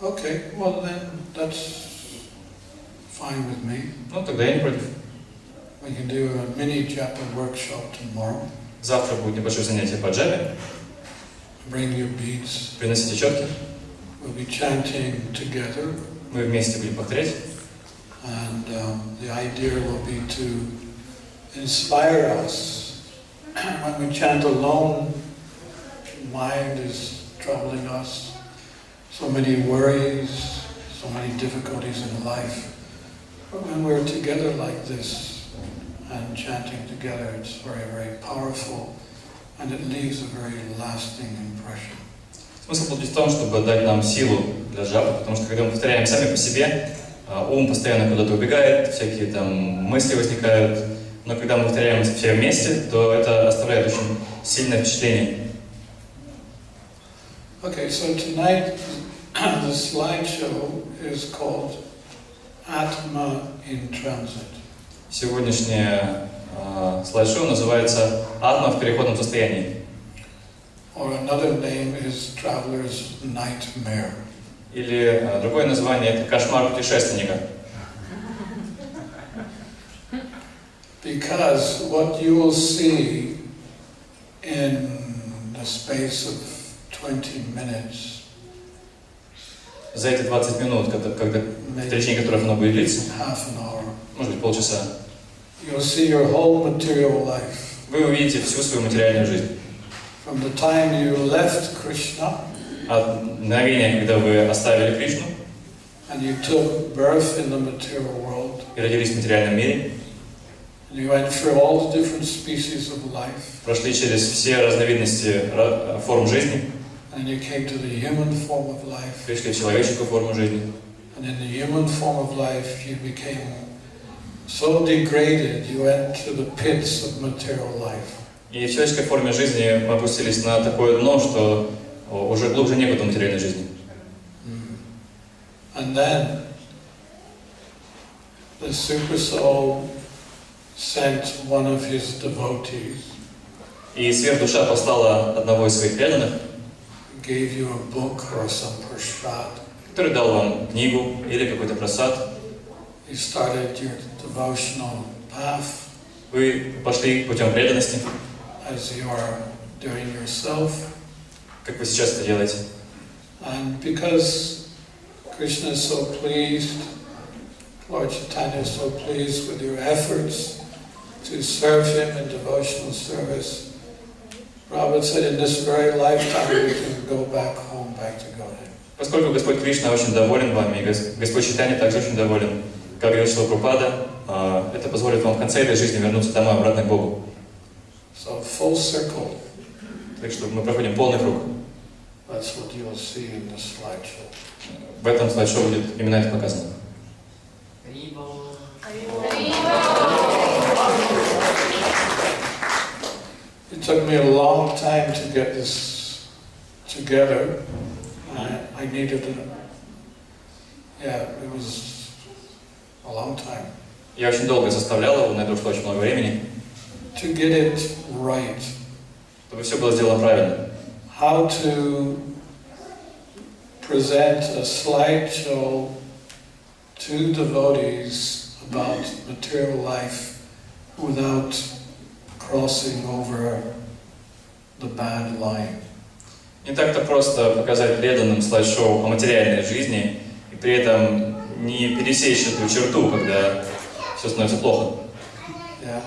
Okay, well then that's fine with me. Ну, тогда я не против. We can do a mini japa workshop tomorrow. Завтра будет небольшое занятие по джапе. Bring your beads. Приносите четки. We'll be chanting together. Мы вместе будем повторять. And the idea will be to inspire us. When we chant alone, mind is troubling us. So many worries, so many difficulties in life. But when we're together like this and chanting together, it's very, very powerful and it leaves a very lasting impression. Смысл будет в том, чтобы дать нам силу для джапы, потому что когда мы повторяем сами по себе, ум постоянно куда-то убегает, всякие там мысли возникают, но когда мы повторяем все вместе, то это оставляет очень сильное впечатление. Okay, so tonight the slideshow is called Atma in Transit. Сегодняшнее слайд-шоу называется «Атма в переходном состоянии». Or another name is Traveler's Nightmare. Или другое название – это «Кошмар путешественника». Because what you will see in the space of 20 minutes, за эти 20 минут, в течение которых оно будет длиться, half an hour, может быть полчаса, you'll see your whole material life. вы увидите всю свою материальную жизнь. From the time you left Krishna, от мгновения, когда вы оставили Кришну and you took birth in the material world, и родились в материальном мире, and you went through all the different species of life, прошли через все разновидности форм жизни, and you came to the human form of life, пришли в человеческую форму жизни, and in the human form of life you became so degraded you went to the pits of material life. и в человеческой форме жизни мы опустились на такое дно, что уже глубже некуда материальной жизни. And then the Super Soul sent one of his devotees, И сверхдуша послала одного из своих преданных, gave you a book or some prasad. который дал вам книгу или какой-то просад. You started your devotional path Вы пошли путем преданности, as you are doing yourself. как вы сейчас это делаете. And because Krishna is so pleased, Lord Chaitanya is so pleased with your efforts to serve him in devotional service, Prabhupada said in this very lifetime you can go back home, back to Godhead. Поскольку Господь Кришна очень доволен вами, и Господь Чайтанья также очень доволен, как говорил Шрила Прабхупада, это позволит вам в конце этой жизни вернуться домой, обратно к Богу. So full circle. Так что мы проходим полный круг. That's what you will see in the slideshow. В этом слайд-шоу будет именно это показано. It took me a long time to get this together. I needed it was a long time. Я очень долго составлял его, на это ушло очень много времени. To get it right. Чтобы все было сделано правильно. How to present a slideshow to devotees about material life without crossing over the bad line. Не так-то просто показать преданным слайд-шоу о материальной жизни и при этом не пересечь эту черту, когда все становится плохо. Yeah.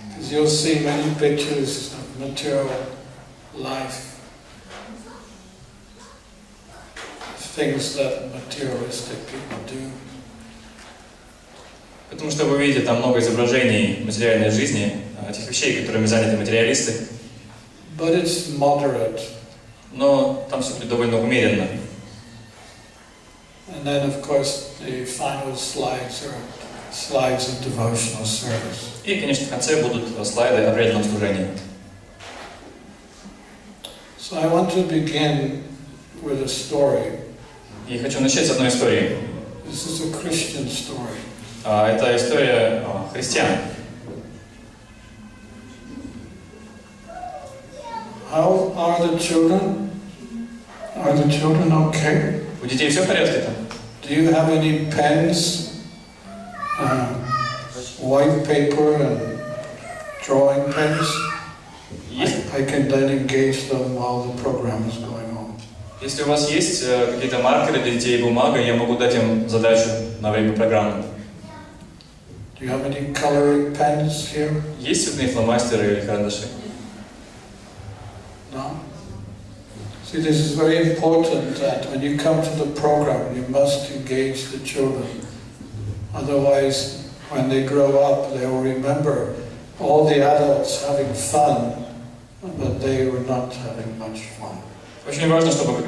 Because you'll see many pictures of material life, things that materialistic people do. Потому что вы видите там много изображений материальной жизни, тех вещей, которыми заняты материалисты. But it's moderate. Но там все будет довольно умеренно. And then, of course, the final slides are slides of devotional service. И, конечно, в конце будут слайды о преданном служении. So I want to begin with a story. И хочу начать с одной истории. This is a Christian story. Это история христиан. How are the children? Are the children okay? У детей все в порядке там? Do you have any pens, white paper and drawing pens? I can then engage them while the program is going on. Если у вас есть какие-то маркеры для детей и бумага, я могу дать им задачу на время программы. Do you have any coloring pens here? Есть цветные фломастеры или карандаши? No? See, this is very important that when you come to the program, you must engage the children. Otherwise, when they grow up, they will remember all the adults having fun, but they were not having much fun. Очень важно, чтобы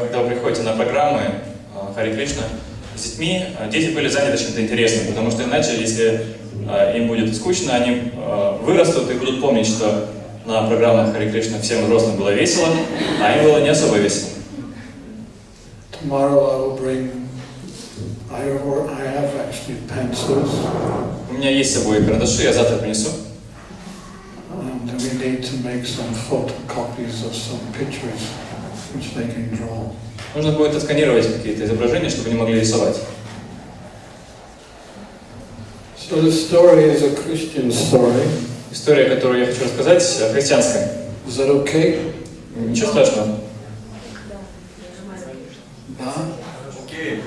когда вы приходите на программы Харе Кришна, с детьми, дети были заняты чем-то интересным, потому что иначе, если им будет скучно, они вырастут и будут помнить, что на программах Харе Кришна всем взрослым было весело, а им было не особо весело. Tomorrow I will bring. I have actually pencils. У меня есть с собой карандаши, я завтра принесу. And we need to make some photocopies of some pictures which they can draw. Нужно будет отсканировать какие-то изображения, чтобы они могли рисовать. So the story is a Christian story. История, которую я хочу рассказать, христианская. Is that okay? Ничего страшного. Да? Окей.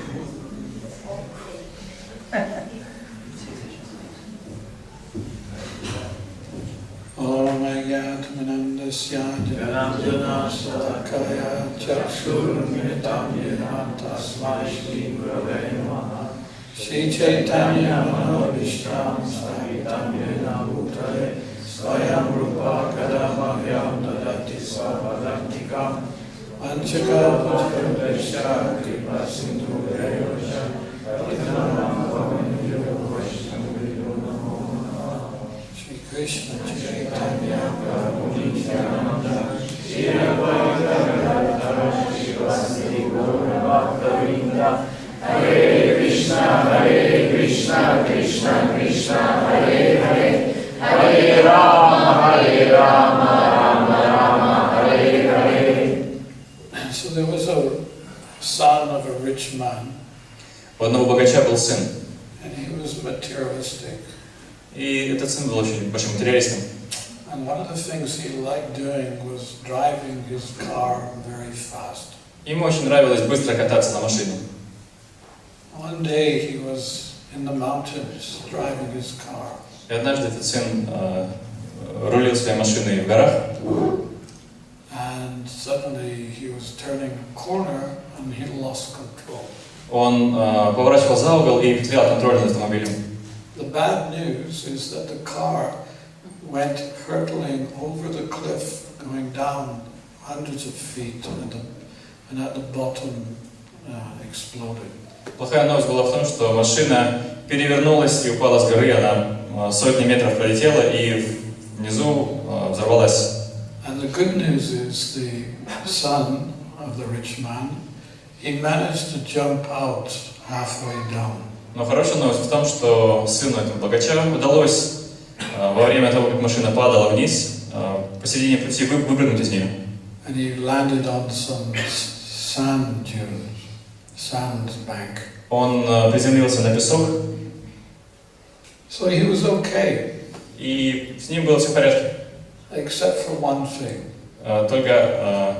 Омайятманандасya Janandana Sadakaya Chakshurmritam Yena Tasmai Shri Gurave Namaha Shri Chaitanya Manobishtam Sahitam Yena Bhutale Swayam Rupa Kadamahyam Dadati Svabhadaktikam Anchaka Pushkardesha Kripa Sindhu Rayosha Patitanam Pavanyo Vaishnavu Namo Namaha Shri Krishna Chaitanya Prabhu Nityananda Shri Advaita Gadadhara Shivasati Gaura Bhaktavinda Hare Krishna, Krishna Krishna, Hare Hare, Hare Rama, Rama Rama, Hare Hare. So there was a son of a rich man. У одного богача был сын. And he was materialistic. И этот сын был очень большим материалистом. And one of the things he liked doing was driving his car very fast. Ему очень нравилось быстро кататься на машине. One day he was in the mountains driving his car. И однажды этот сын рулил своей машиной в горах. And suddenly he was turning a corner and he lost control. Он поворачивал за угол и потерял контроль над автомобилем. The bad news is that the car went hurtling over the cliff, going down hundreds of feet, and at the bottom exploded. Плохая новость была в том, что машина перевернулась и упала с горы, она сотни метров пролетела и внизу взорвалась. And the good news is the son of the rich man, he managed to jump out halfway down. Но хорошая новость в том, что сыну этого богача удалось во время того, как машина падала вниз, посередине пути выпрыгнуть из нее. And he landed on some sand dunes. Sandbank. Он приземлился на песок. So he was okay. И с ним было все в порядке. Except for one thing. Только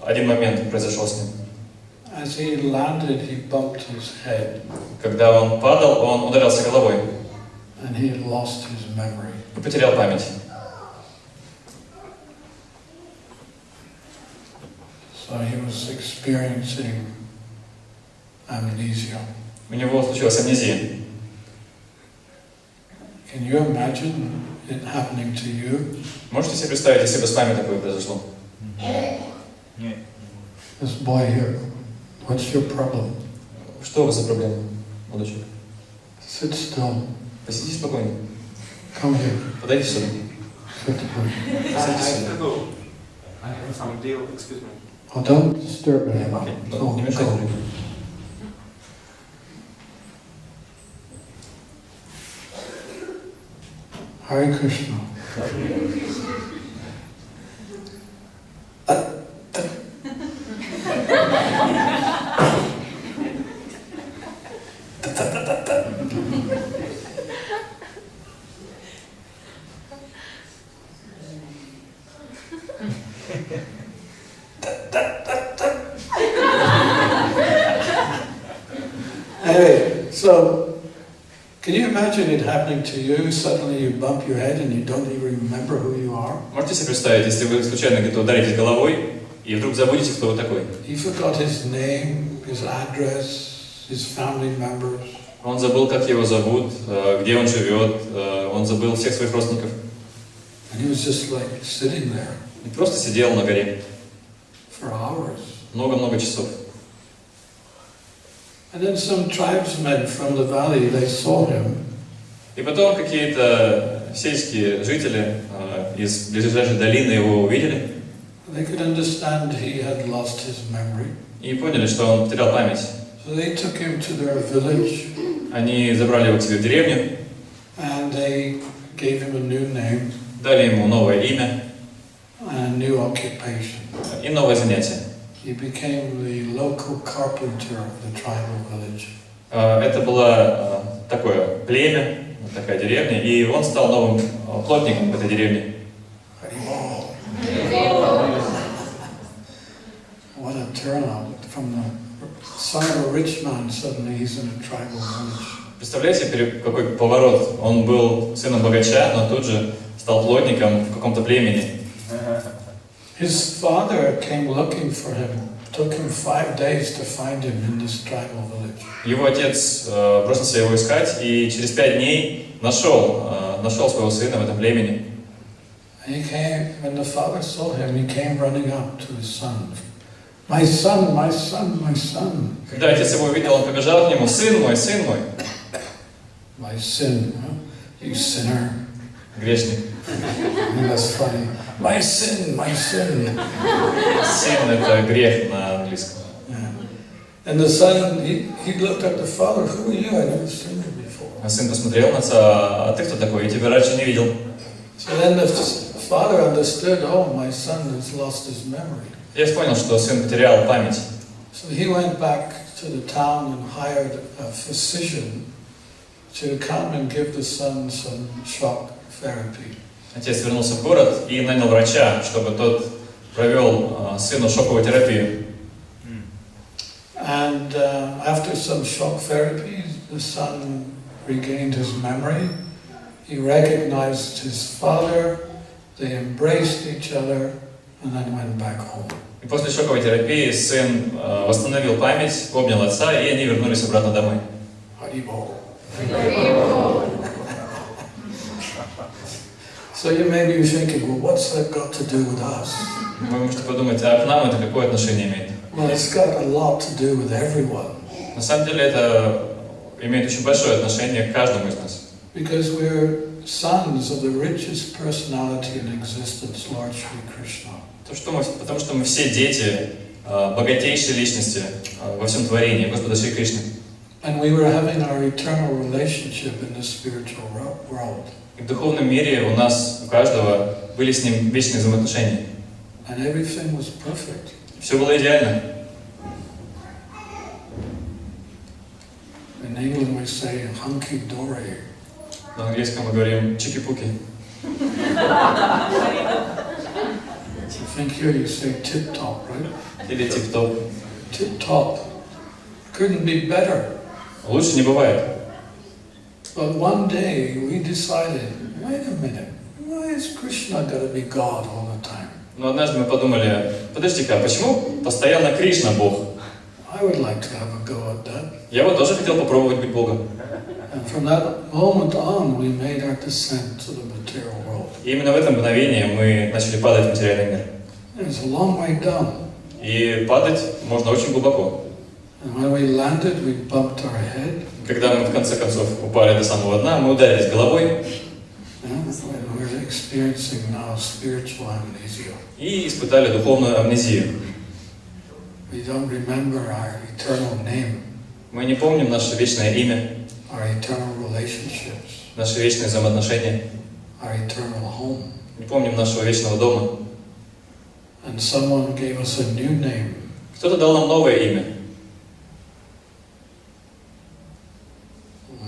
один момент произошел с ним. As he landed, he bumped his head. Когда он падал, он ударился головой. And he lost his memory. И потерял память. So he was experiencing amnesia. У него случилась амнезия. Can you imagine it happening to you? Можете себе представить, если бы с вами такое произошло? Нет. This boy here, what's your problem? Что у вас за проблема, молодой человек? Sit still. Посидите спокойно. Come here. Подойдите сюда. Sit here. I have some deal, excuse me. Oh, don't disturb him. Окей, Oh, не мешайте. go. Hare Krishna. So, can you imagine it happening to you? Suddenly you bump your head and you don't even remember who you are? Можете себе представить, если вы случайно где-то ударитесь головой и вдруг забудете, кто вы такой? He forgot his name, his address, his family members. Он забыл, как его зовут, где он живет, он забыл всех своих родственников. And he was just like sitting there И просто сидел на горе for hours. много-много часов. And then some tribesmen from the valley, they saw him. И потом какие-то сельские жители из ближайшей долины его увидели They could understand he had lost his memory. и поняли, что он потерял память. So they took him to their village Они забрали его к себе в деревню, and they gave him a new name дали ему новое имя and a new occupation. и новое занятие. He became the local carpenter of the tribal village. Это было такое племя, такая деревня, и он стал новым плотником в этой деревне. What a turnout from the son of a rich man, suddenly he's in a tribal village. Представляете, какой поворот? Он был сыном богача, но тут же стал плотником в каком-то племени. His father came looking for him. It took him 5 days to find him in this tribal village. Его отец бросился его искать и через 5 дней нашел своего сына в этом племени. And he came, when the father saw him, he came running up to his son. My son, my son, my son. Когда отец его увидел, он побежал к нему: сын мой, сын мой. My sin, huh? You sinner. Грешник. And that's funny. My sin, my sin. Сын — это грех на английском. Yeah. And the son, he looked at the father. Who are you? I never seen you before. А сын посмотрел на отца: а ты кто такой? Я тебя раньше не видел. So then the father understood. Oh, my son has lost his memory. Я понял, что сын потерял память. So he went back to the town and hired a physician to come and give the son some shock therapy. Отец вернулся в город и нанял врача, чтобы тот провел сыну шоковую терапию. And after some shock therapy, the son regained his memory. He recognized his father. They embraced each other and then went back home. И после шоковой терапии сын восстановил память, обнял отца, и они вернулись обратно домой. Haribol. So you may be thinking, well, what's that got to do with us? Вы можете подумать, а к нам это какое отношение имеет? Well, it's got a lot to do with everyone. На самом деле это имеет очень большое отношение к каждому из нас. Because we're sons of the richest personality in existence, Lord Shri Krishna. Потому что мы все дети богатейшей личности во всем творении, Господа Шри Кришны. And we were having our eternal relationship in the spiritual world. И в духовном мире у нас, у каждого, были с ним вечные взаимоотношения. And everything was perfect. Все было идеально. In England we say hunky-dory. На английском мы говорим чики-пуки. I think here you say tip-top, right? Или тип-топ. Tip-top. Couldn't be better. Лучше не бывает. But one day we decided, wait a minute, why is Krishna got to be God all the time? Но однажды мы подумали, подожди-ка, а почему постоянно Кришна Бог? I would like to have a go at that. Я вот тоже хотел попробовать быть Богом. And from that moment on, we made our descent to the material world. И именно в это мгновение мы начали падать в материальный мир. It's a long way down. И падать можно очень глубоко. And when we landed, we bumped our head. Когда мы в конце концов упали до самого дна, мы ударились головой. And we're experiencing now spiritual amnesia. И испытали духовную амнезию. We don't remember our eternal name, Мы не помним наше вечное имя, our eternal relationships, наши вечные взаимоотношения, our eternal home. не помним нашего вечного дома. And someone gave us a new name. Кто-то дал нам новое имя.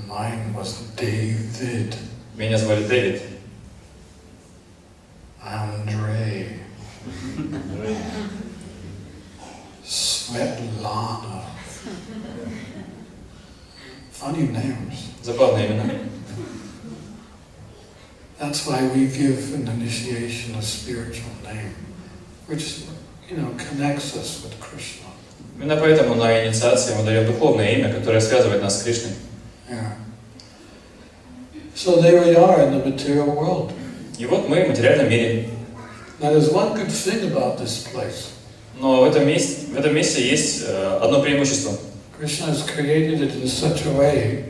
Mine was David. Меня звали Дэвид. Andre. Svetlana. Funny funny names. Забавные имена. That's why we give an initiation a spiritual name, which, connects us with Krishna. Именно поэтому на инициации мы даем духовное имя, которое связывает нас с Кришной. Yeah. So there we are in the material world. И вот мы в материальном мире. Now there's one good thing about this place. Но в этом месте есть одно преимущество. Krishna has created it in such a way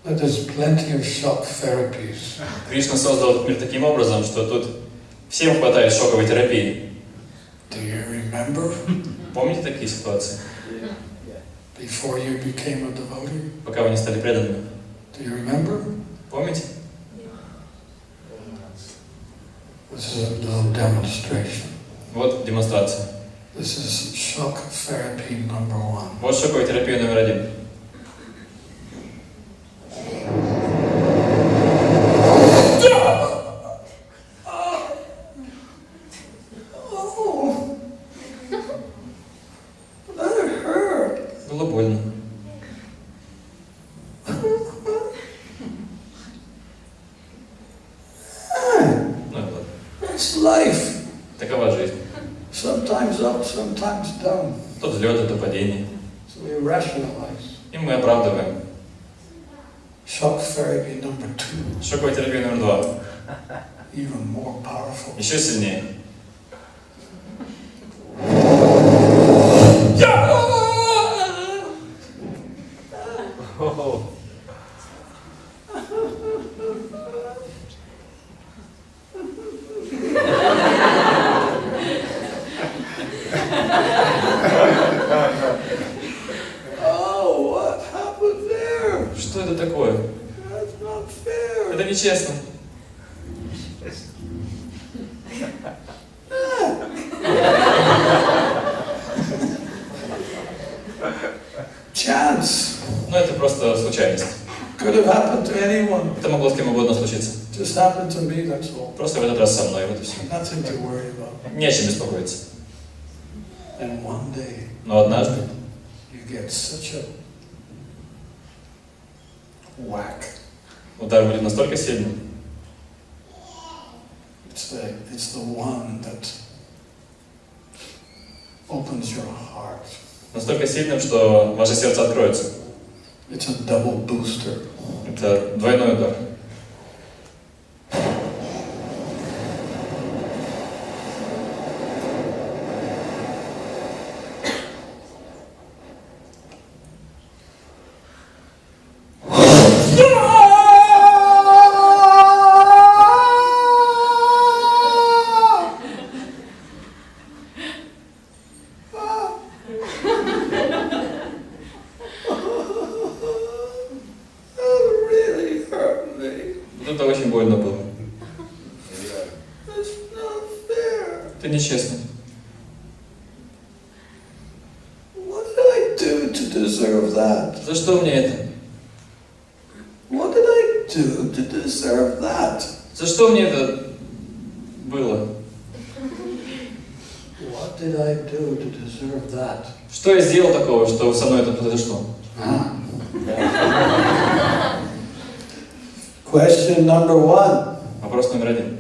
that there's plenty of shock therapies. Кришна создал этот мир таким образом, что тут всем хватает шоковой терапии. Do you remember? Помните такие ситуации? Before you became a devotee? Пока вы не стали преданными. Do you remember? Помните? This is a little demonstration. Вот демонстрация. This is shock therapy number 1. Вот шоковая терапия номер 1. Было больно. It's life. Такова жизнь. Sometimes up, sometimes down. То взлеты, то падения. So we rationalize. И мы оправдываем. Shock therapy number 2. Шоковая терапия номер 2. Even more powerful. Еще сильнее. Oh, what happened there? Что это такое? That's not fair. Это нечестно. Chance. Но это просто случайность. Could have happened to anyone. Это могло с кем угодно случиться. Just happened to me, that's all. Просто в этот раз со мной, вот и все. Nothing to worry about. Не о чем беспокоиться. And one day, Но однажды you get such a whack. удар будет настолько сильным, It's the one that opens your heart. настолько сильным, что ваше сердце откроется. It's a double booster. Это двойной удар. Это очень больно было. Это нечестно. What did I do to deserve that? За что мне это? What did I do to deserve that? За что мне это было? What did I do to deserve that? Что я сделал такого, что со мной это произошло? Question number 1. Вопрос номер 1.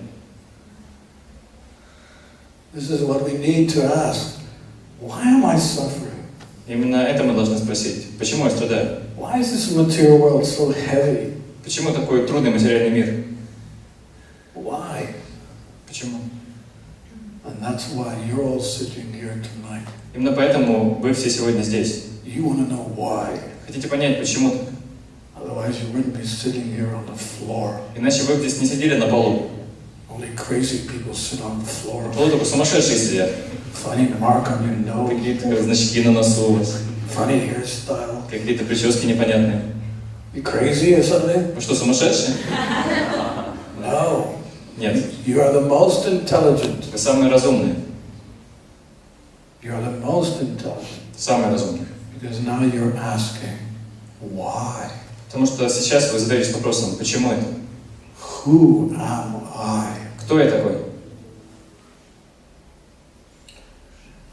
This is what we need to ask. Why am I suffering? Именно это мы должны спросить. Почему я страдаю? Why is this material world so heavy? Почему такой трудный материальный мир? Why? Почему? And that's why you're all sitting here tonight. Именно поэтому вы все сегодня здесь. You want to know why. Хотите понять, почему так? Otherwise you wouldn't be sitting here on the floor. Иначе вы здесь не сидели на полу. Only crazy people sit on the floor. На полу только сумасшедшие сидят. Funny mark on your nose. Какие-то значки на носу у вас. Funny hairstyle. Какие-то прически непонятные. You crazy or something? Вы что, сумасшедшие? No. Нет. You are the most intelligent. Вы самые разумные. You are the most intelligent. Самые разумные. Because now you're asking, why? Потому что сейчас вы задаетесь вопросом, почему это? Who am I? Кто я такой?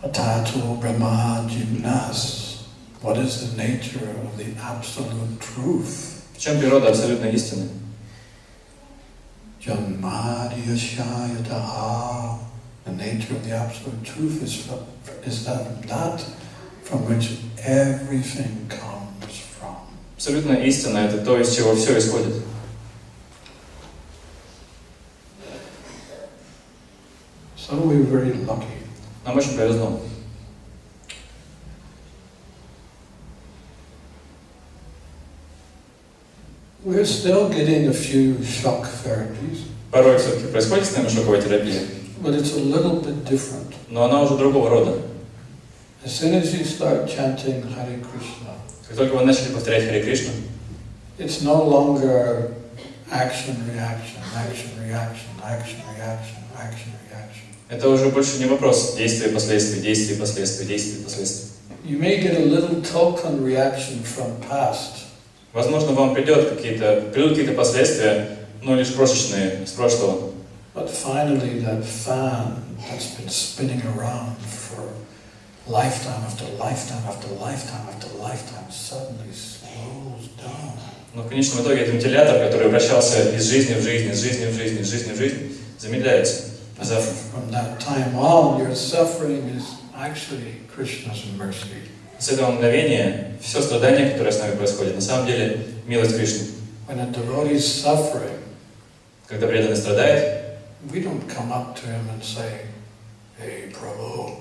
Atato Brahma Jimnas What is the nature of the absolute truth? В чем природа абсолютной истины? Janmadhyashayataha. The nature of the absolute truth is that from which everything comes from. Абсолютная истина — это то, из чего все исходит. So we're very lucky. Нам очень повезло. We're still getting a few shock therapies, Порой все-таки происходит с нами шоковая терапия, but it's a little bit different. но она уже другого рода. As soon as you start chanting Hare Krishna, Как только вы начали повторять Харе Кришну, it's no longer action, reaction, action, reaction, action, reaction, action, reaction. это уже больше не вопрос действия, последствий, действия, последствий, действия, последствий. You may get a little token reaction from past, Возможно, вам придут какие-то последствия, но лишь крошечные, с прошлого. but finally that fan that's been spinning around for lifetime after lifetime after lifetime after lifetime suddenly slows down. Но в конечном итоге этот вентилятор, который вращался из жизни в жизнь, из жизни в жизнь, из жизни в жизнь, замедляется. From that time on, your suffering is actually Krishna's mercy. С этого мгновения все страдания, которые с нами происходят, на самом деле милость Кришны. When a devotee is suffering, Когда преданный страдает, we don't come up to him and say, "Hey, Prabhu,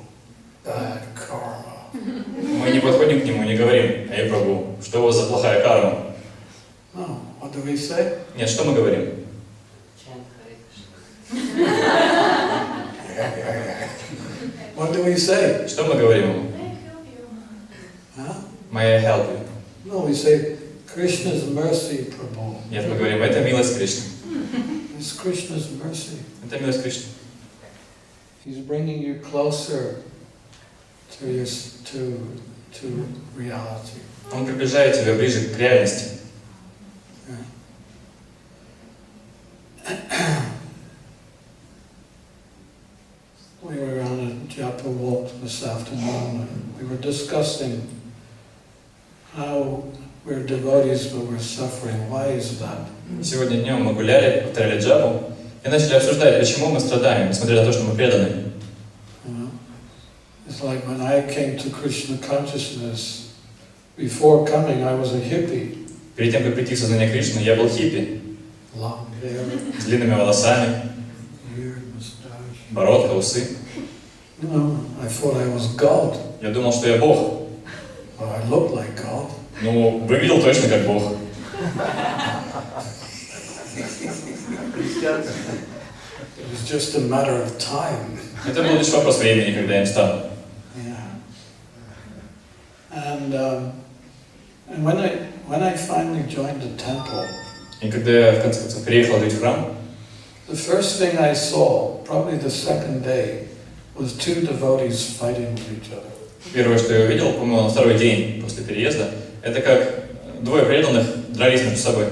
bad karma." мы не подходим к нему и не говорим: «Эй, Прабху, что у вас за плохая карма?» No, what do we say? Нет, что мы говорим? What do we say? Что мы говорим ему? Huh? May I help you? No, we say, Krishna's mercy, Prabhu. Нет, мы говорим: это милость Кришны. It's Krishna's mercy. Это милость Кришны. He's bringing you closer to reality. Он приближает тебя ближе к реальности. We were on a japa walk this afternoon and we were discussing how we're devotees but we're suffering. Why is that? Сегодня днем мы гуляли, повторяли джапу и начали обсуждать, почему мы страдаем, несмотря на то, что мы преданы. It's like when I came to Krishna consciousness, before coming I was a hippie. Перед тем, как прийти в сознание Кришны, я был хиппи, Long hair, с длинными волосами, beard, mustache. бородка, усы. You know, I thought I was God. Я думал, что я Бог. Well, I looked like God. Ну, выглядел точно как Бог. It was just a matter of time. Это был лишь вопрос времени, когда я им стану. Yeah. And when I finally joined the temple, И когда я, в конце концов, приехал жить в храм, the first thing I saw, probably the second day, was two devotees fighting with each other. первое, что я увидел, по-моему, на второй день после переезда, это как двое преданных дрались между собой.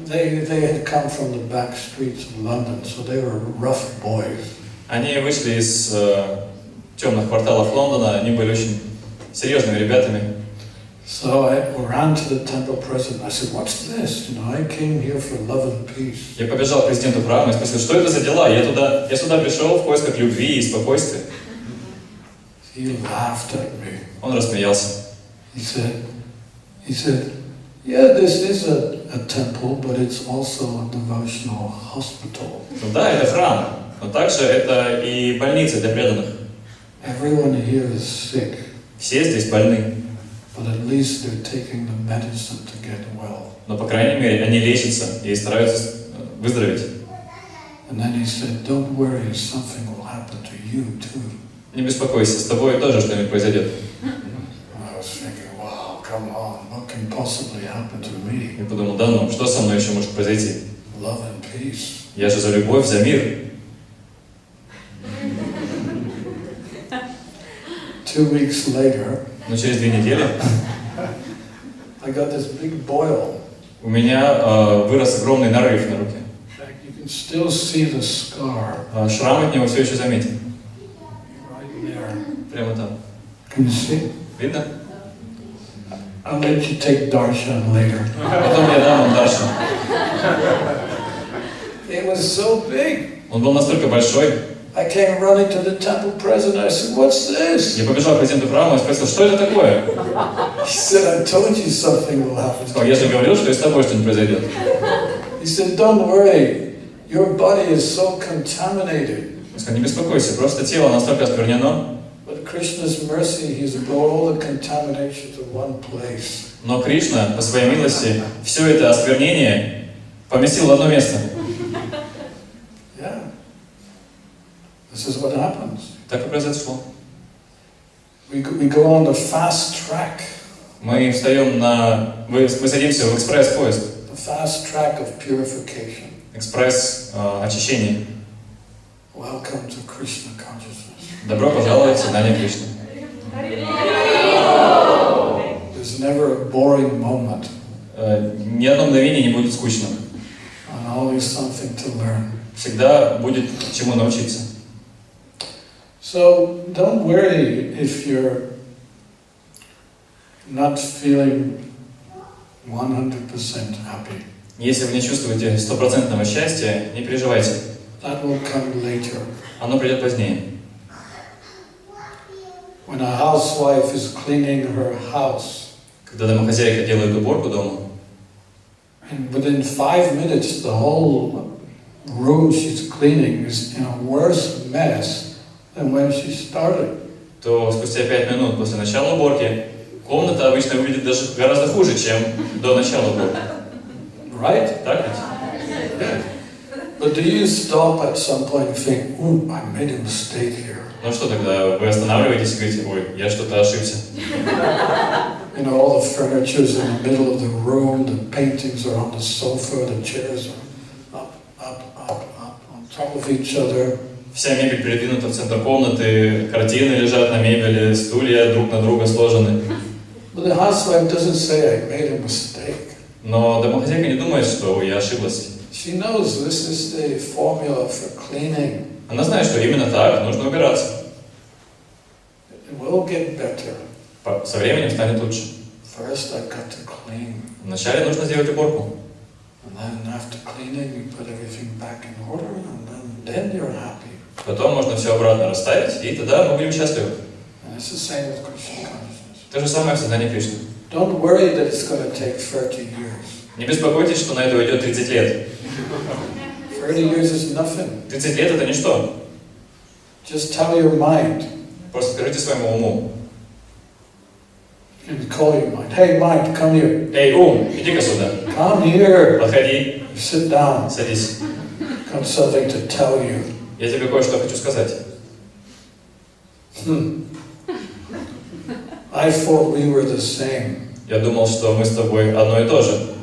They had come from the back streets of London, so they were rough boys. Они вышли из темных кварталов Лондона, они были очень серьезными ребятами. So I ran to the temple president. I said, "What's this? You know, I came here for love and peace." Я побежал к президенту храма и спросил, что это за дела? Я сюда пришел в поисках любви и спокойствия. He laughed at me. Он рассмеялся. He said, "Yeah, this is a temple, but it's also a devotional hospital. Ну да, это храм, но также это и больница для преданных. Everyone here is sick, Все здесь больны, but at least they're taking the medicine to get well." но, по крайней мере, они лечатся и стараются выздороветь. And then he said, "Don't worry, something will happen to you too." Не беспокойся, с тобой тоже что-нибудь произойдет. I was thinking, wow, come on, what can possibly happen to me? Я подумал, да ну, что со мной еще может произойти? Love and peace. Я же за любовь, за мир. 2 weeks later, Но через 2 недели I got this big boil. у меня вырос огромный нарыв на руке. In fact, you can still see the scar Шрам от него все еще заметен. right there. Прямо там. Can you see? Видно? I'll let you take darshan later. Потом я дам вам даршан. It was so big. Он был настолько большой. I came running to the temple president. I said, "What's this?" Я побежал к президенту храма и спросил, что это такое? He said, "I told you something will happen." Сказал, я же говорил, что и с тобой что-нибудь произойдет. He said, "Don't worry. Your body is so contaminated." Он сказал, не беспокойся, просто тело настолько осквернено. But Krishna's mercy, He's brought all the contamination to one place. Но Кришна, по своей милости, все это осквернение поместил в одно место. Yeah. This is what happens. Так и произошло. We go on the fast track. Мы садимся в экспресс-поезд. The fast track of purification. Экспресс очищения. Welcome to Krishna consciousness. Добро пожаловать в сознание Кришны. There's never a boring moment. Ни одно мгновение не будет скучным. And always something to learn. Всегда будет чему научиться. So don't worry if you're not feeling 100% happy. Если вы не чувствуете стопроцентного счастья, не переживайте. That will come later. Оно придет позднее. When a housewife is cleaning her house, Когда домохозяйка делает уборку дома, and within 5 minutes the whole room she's cleaning is in a worse mess than when she started. то спустя 5 минут после начала уборки комната обычно выглядит даже гораздо хуже, чем до начала уборки. Right? Так ведь? Yeah. But do you stop at some point and think, "Ooh, I made a mistake here"? Ну что тогда? Вы останавливаетесь и говорите, ой, я что-то ошибся. You know, all the furniture's in the middle of the room, the paintings are on the sofa, the chairs are up, on top of each other. Вся мебель передвинута в центр комнаты, картины лежат на мебели, стулья друг на друга сложены. But the housewife doesn't say, "I made a mistake." Но домохозяйка не думает, что ой, я ошиблась. She knows this is the formula for cleaning. Она знает, что именно так нужно убираться. It will get better. Со временем станет лучше. First, I've got to clean. Вначале нужно сделать уборку. And then after cleaning, you put everything back in order, and then you're happy. Потом можно все обратно расставить, и тогда мы будем счастливы. And it's the same with Krishna consciousness. То же самое в сознании Кришны. Don't worry that it's going to take 30 years. Не беспокойтесь, что на это уйдет 30 лет. 30 years is nothing. 30 лет это ничто. Just tell your mind. Просто скажите своему уму. You can call your mind. Hey, mind, come here. Эй, ум, иди-ка сюда. Come here. Подходи, Sit down. садись. Got something to tell you. Я тебе кое-что хочу сказать. I thought we were the same. Я думал, что мы с тобой одно и то же.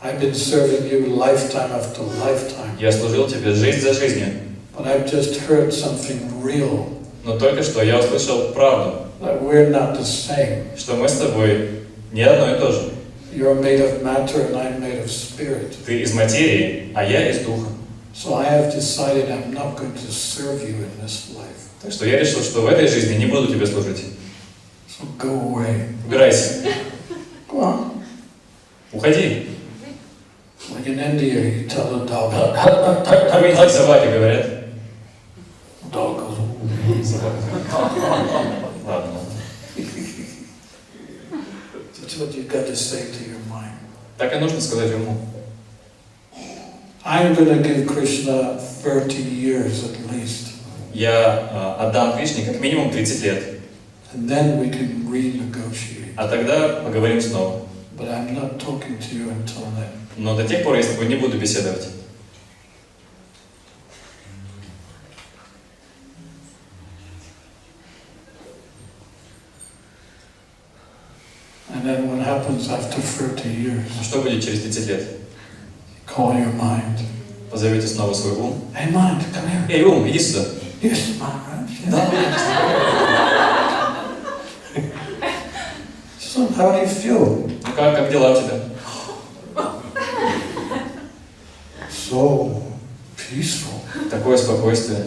I've been serving you lifetime after lifetime. Я служил тебе жизнь за жизнью. But I've just heard something real. Но только что я услышал правду, That we're not the same. что мы с тобой не одно и то же. You're made of matter and I'm made of spirit. Ты из материи, а я из духа. So I have decided I'm not going to serve you in this life. Так что я решил, что в этой жизни не буду тебе служить. So go away. Убирайся. Go on. Уходи. Like in India, you tell the dog. В Индии собаки говорят. Dog goes. Ладно. That's what you got to say to your mind. Так и нужно сказать ему. I'm going to give Krishna 30 years at least. Я отдам Кришне как минимум 30 лет. And then we can renegotiate. А тогда поговорим снова. But I'm not talking to you until then. Но до тех пор я с тобой не буду беседовать. And then what happens after 30 years? Что будет через 30 лет? Call your mind. Позовите снова свой ум. Hey mind, come here. Эй, ум, иди сюда. Yes, Maharaj. So how do you feel? Ну как дела у тебя? So peaceful. Такое спокойствие.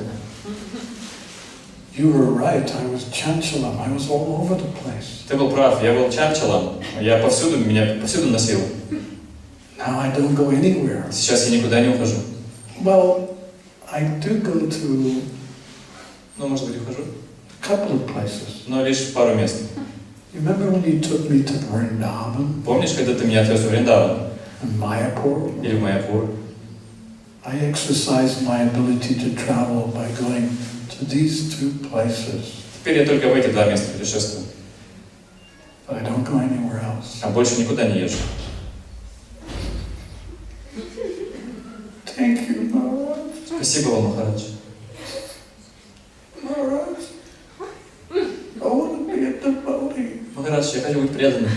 You were right, I was chanchalam, I was all over the place. Ты был прав, я был чанчалом, меня повсюду носил. Now I don't go anywhere. Сейчас я никуда не ухожу. Well, I do go to Ну, может быть, ухожу. a couple of places. Но лишь в пару мест. You remember when you took me to Vrindavan Помнишь, когда ты меня отвез в Вриндаван? and Mayapur? Или в Майяпур? I exercised my ability to travel by going to these two places. Теперь я только в эти два места путешествую. But I don't go anywhere else. А больше никуда не езжу. Thank you, Maharaj. Спасибо вам, Махарадж. Maharaj, I want to be a devotee. Махарадж, я хочу быть преданным.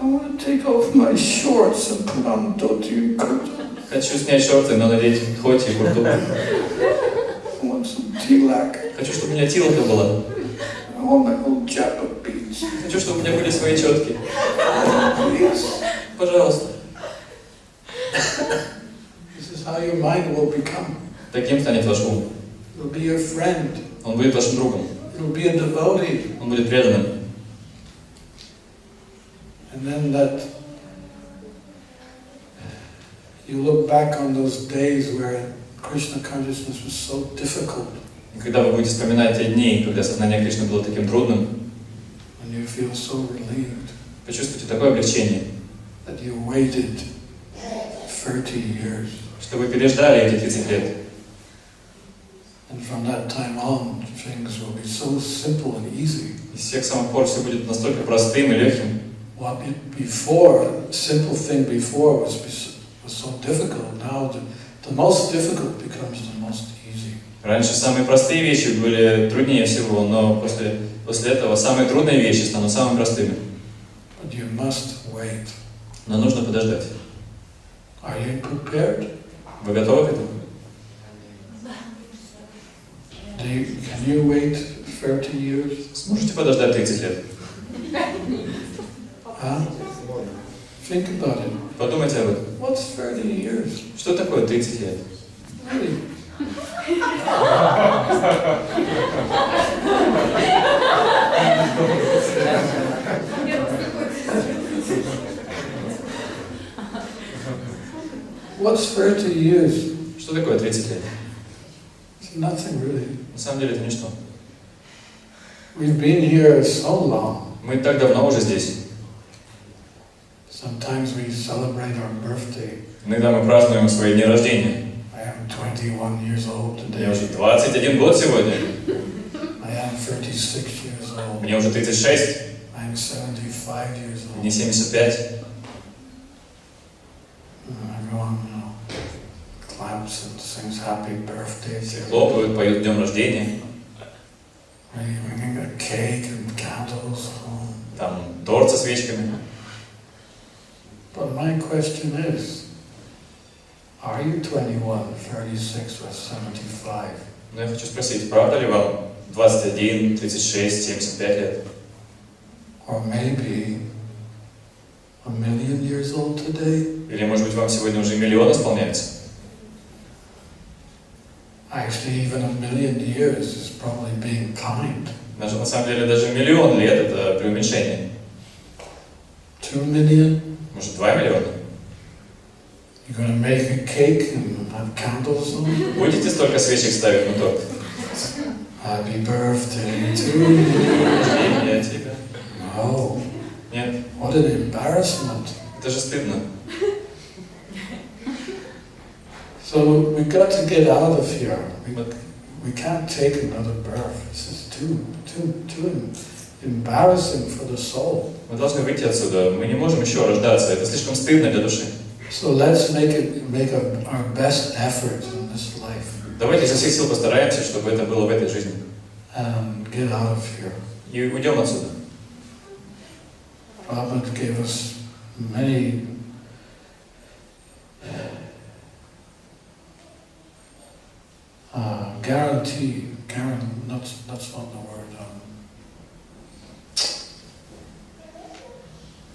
I want to take off my shorts and put on dhoti and kurta. Хочу снять шорты, но надеть хоти и курту. I want some tilak. Хочу, чтобы у меня тилка была. I want my old japa beads. Хочу, чтобы у меня были свои четки. Please. Пожалуйста. This is how your mind will become. Таким станет ваш ум. It will be your friend. Он будет вашим другом. It will be a devotee. Он будет преданным. And then that you look back on those days where Krishna consciousness was so difficult. И когда вы будете вспоминать те дни, когда сознание Кришны было таким трудным, And you feel so relieved почувствуйте такое облегчение, that you waited 30 years. что вы переждали эти 30 лет. And from that time on, things will be so simple and easy. И с тех самых пор все будет настолько простым и легким. What before, simple thing before was so difficult. Now the most difficult becomes the most easy. Раньше самые простые вещи были труднее всего, но после этого самые трудные вещи станут самыми простыми. But you must wait. Но нужно подождать. Are you prepared? Вы готовы к этому? Can you wait 30 years? Сможете подождать 30 лет? Huh? Think about it. Подумайте об этом. What's 30 years? Что такое 30 лет? Really? What's 30 years? Что такое 30 лет? It's nothing really. На самом деле это ничто. We've been here so long. Мы так давно уже здесь. Sometimes we celebrate our birthday. Иногда мы празднуем свои дни рождения. I am 21 years old today. Мне уже 21 год сегодня. I am 36 years old. Мне уже 36. I am 75 years old. Мне 75. Everyone, claps and sings happy birthday. Все хлопают, поют днем рождения. Bringing a cake and candles home. Там торт со свечками. But my question is, are you 21, 36 or 75? Но я хочу спросить, правда ли вам 21, 36, 75 лет? Or maybe a million years old today? Или, может быть, вам сегодня уже миллион исполняется? Actually, even a million years is probably being kind. Даже, на самом деле, даже миллион лет – это преуменьшение. 2 million? Может, 2 миллиона? You're going to make a cake and have candles on? Будете столько свечек ставить на торт? Happy birthday to you. Рождение тебя. No. Нет. What an embarrassment. Это же стыдно. So we've got to get out of here. We can't take another birth. This is too embarrassing for the soul. Мы должны выйти отсюда. Мы не можем еще рождаться. Это слишком стыдно для души. So let's make our best effort in this life. Давайте изо всех сил постараемся, чтобы это было в этой жизни. And get out of here. И уйдем отсюда. Prabhupada gave us many that's not the word.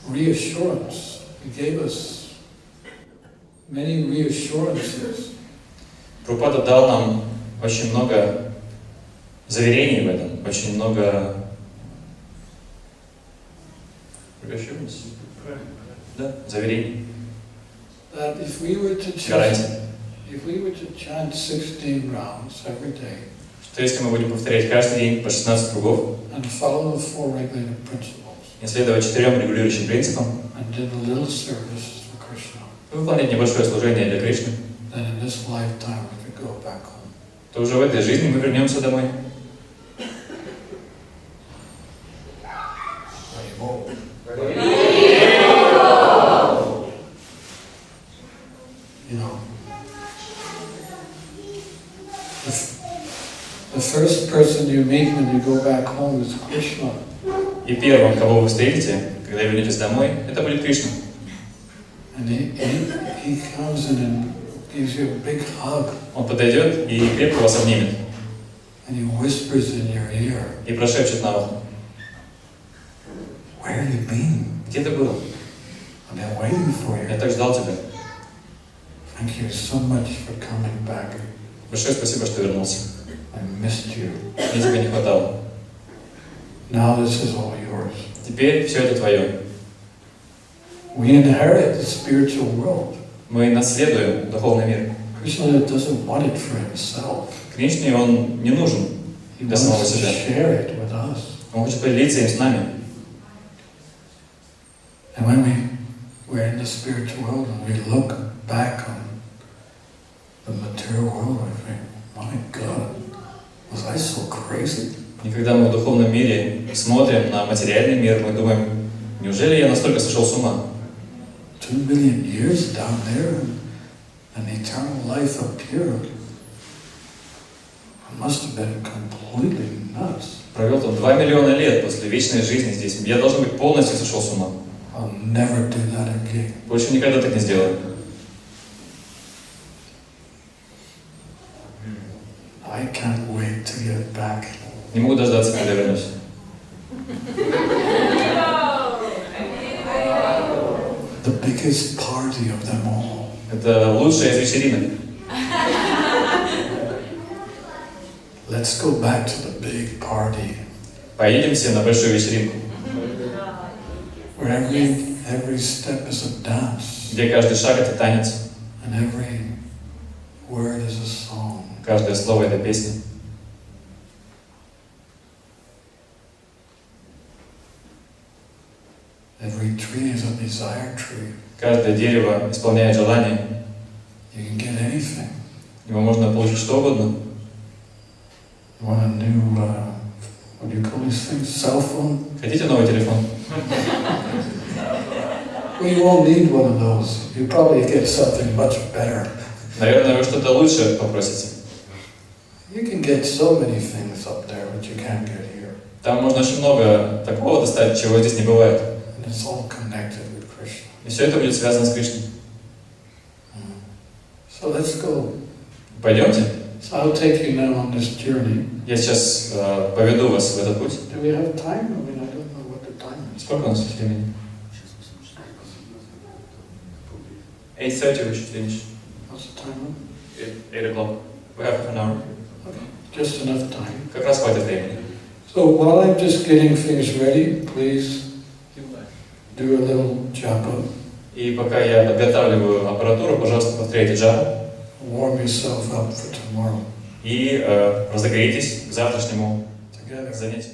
Reassurance. He gave us many reassurances. Прабхупада дал нам очень много заверений в этом, очень много да, заверений. That if we were to chant 16 rounds every day, что если мы будем повторять каждый день по 16 кругов and follow the 4 regulative principles, и следовать 4 регулирующим принципам, and did a little service for Krishna, выполнять небольшое служение для Кришны, then in this lifetime we could go back home. то уже в этой жизни мы вернемся домой. You know, the first person you meet when you go back home is Krishna. И первым, кого вы встретите, когда вернетесь домой, это будет Кришна. And he comes in and gives you a big hug. Он подойдет и крепко вас обнимет. And he whispers in your ear. И прошепчет на ухо. Where have you been? Где ты был? I've been waiting for you. Я так ждал тебя. Thank you so much for coming back. Большое спасибо, что вернулся. I missed you. Мне тебя не хватало. Now this is all yours. Теперь все это твое. We inherit the spiritual world. Мы наследуем духовный мир. Krishna doesn't want it for himself. Кришне он не нужен He для самого wants to себя. share it with us. Он хочет поделиться им с нами. And when we're in the spiritual world and we look back on the material world, we think, my God, was I so crazy? И когда мы в духовном мире смотрим на материальный мир, мы думаем, неужели я настолько сошел с ума? 2 million years down there and eternal life up here. I must have been completely nuts. Провел там 2 миллиона лет после вечной жизни здесь. Я должен быть полностью сошел с ума. I'll never do that again. Больше никогда так не сделаю. I can't wait to get back. Не могу дождаться, когда вернусь. The biggest party of them all. Это лучшая из вечеринок. Let's go back to the big party. Поедем все на большую вечеринку, Where every step is a dance. где каждый шаг это танец, And every word is a song. каждое слово это песня. Every tree is a desire tree. Каждое дерево исполняет желание. You can get anything. Его можно получить что угодно. You want a new, what do you call these things? Cell phone? Хотите новый телефон? Well, you won't need one of those. You probably get something much better. Наверное, вы что-то лучше попросите. You can get so many things up there, but you can't get here. Там можно очень много такого достать, чего здесь не бывает. And it's all connected with Krishna. И все это будет связано с Кришной. So let's go. Пойдемте. So I'll take you now on this journey. Я сейчас поведу вас в этот путь. Do we have time? I mean, I don't know what the time is. Сколько у нас времени? 8:30 we should finish. What's the time? 8 o'clock. We have half an hour. Okay, just enough time. Как раз хватит времени. So while I'm just getting things ready, please do a little japa. И пока я подготавливаю аппаратуру, пожалуйста, повторяйте джапу. Warm yourself up for tomorrow. И разогрейтесь к завтрашнему Together. занятию.